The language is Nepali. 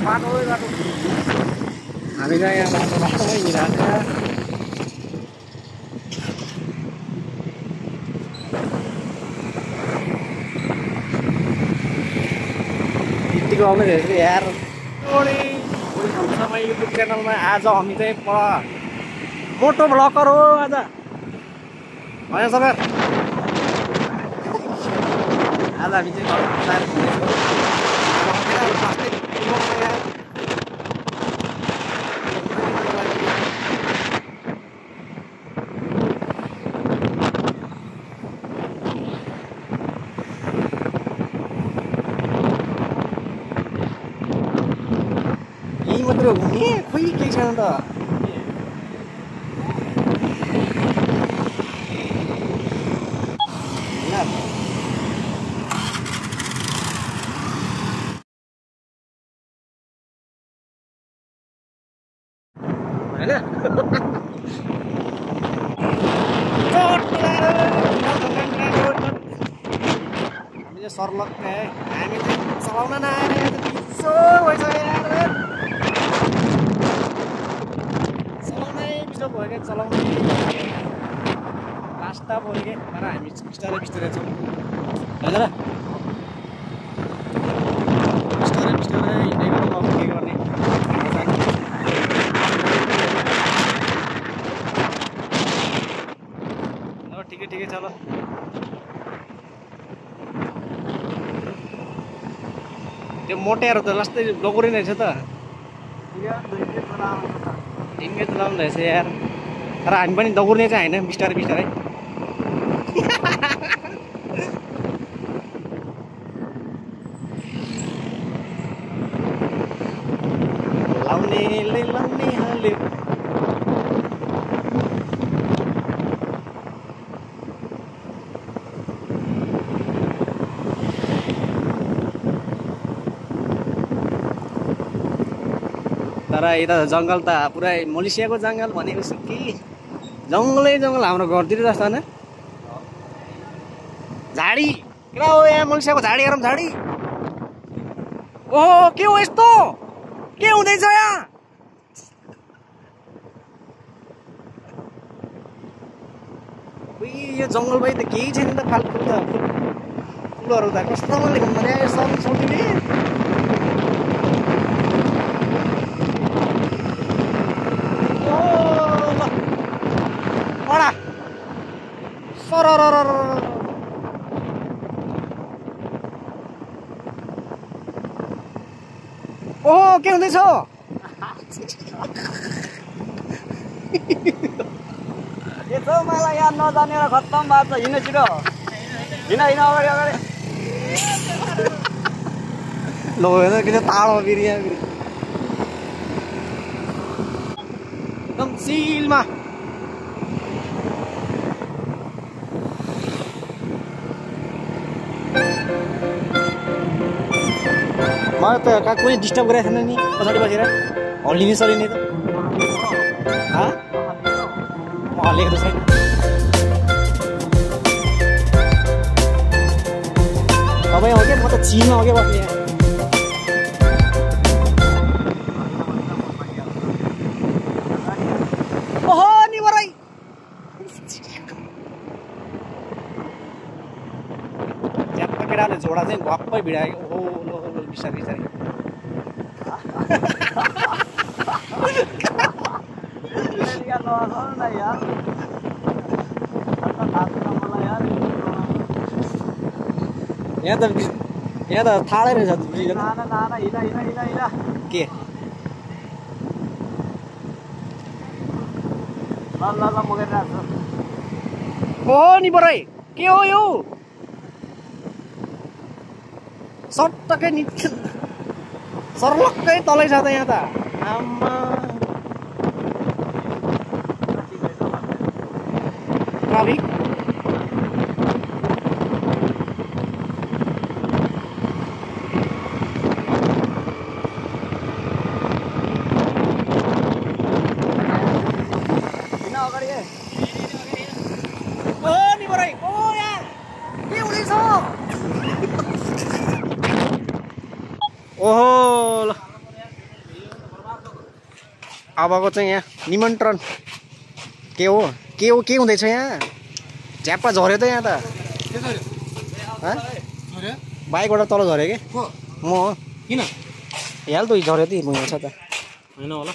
बाटो हामी चाहिँ यहाँ बाटोमै हिँडिरहेको छ। यतिको आउने रहेछ यार। समय युट्युब च्यानलमा आज हामी चाहिँ मोटो ब्लगर हो आज होइन सर। आज हामी चाहिँ यही मात्र घुम्ने खोइ केही छैन त। होइन हामी चाहिँ सर्लक हामी चाहिँ चलाउन नआएर बिचो भइसक्यो यार। चलाउनै बिचो भयो क्या चलाउनै रास्ता भयो क्या तर हामी बिस्तारै बिस्तारै छौँ होइन र। बिस्तारै बिस्तारै हिँड्दै गर्नु अब के गर्ने। ठिकै ठिकै छ ल। त्यो मोटेहरू त लास्टै डगुरी नै छ त। ढिङ्गे चलाउनु रहेछ यार तर हामी पनि दगुर्ने चाहिँ होइन बिस्तारै बिस्तारै। लाउनेले लाउनै हाल्यो। तर यता जङ्गल त पुरै मलेसियाको जङ्गल भनेको छु कि जङ्गलै जङ्गल हाम्रो घरतिर जस्तो होइन। झाडी किन हो यहाँ मलेसियाको झाडी हेरौँ झाडी। ओहो के हो यस्तो के हुँदैछ यहाँ। यो जङ्गल भाइ त केही छैन त फाल्टु त फुलहरू त कस्तो लेख्नु भने सौटिने। ओहो के हुँदैछ। यसो मलाई यहाँ नजानेर खत्तम भएको छ। हिँड छिटो हिँड हिँड अगाडि अगाडि। ल हेर्दा कि टाढो फेरि यहाँ एकदम चिलमा। मलाई त कहाँ कुनै डिस्टर्ब गरेको छैन नि पछाडि बसेर हल्लिने सलिने त। हल्लेको त छैन। तपाईँ हो क्या म त चिलमा हो क्या बस्ने यहाँ। ओहो नि बराई ज्याप्पा केटाले झोडा चाहिँ भप्पै भिडायो। ओहो बिस्तारै बिस्तारै। यहाँ त ठाडै रहेछ के। ओहो नि बराई के हो यो सट्टकै नि सर्लक्कै तलै छ त यहाँ त। आमा ट्राफिक ओहो ल अबको चाहिँ यहाँ निमन्त्रण के हो के हुँदैछ यहाँ झ्याप्पा झऱ्यो त यहाँ त बाइकबाट तल झऱ्यो कि म किन हेल त झऱ्यो ती भुइँमा छ त होइन होला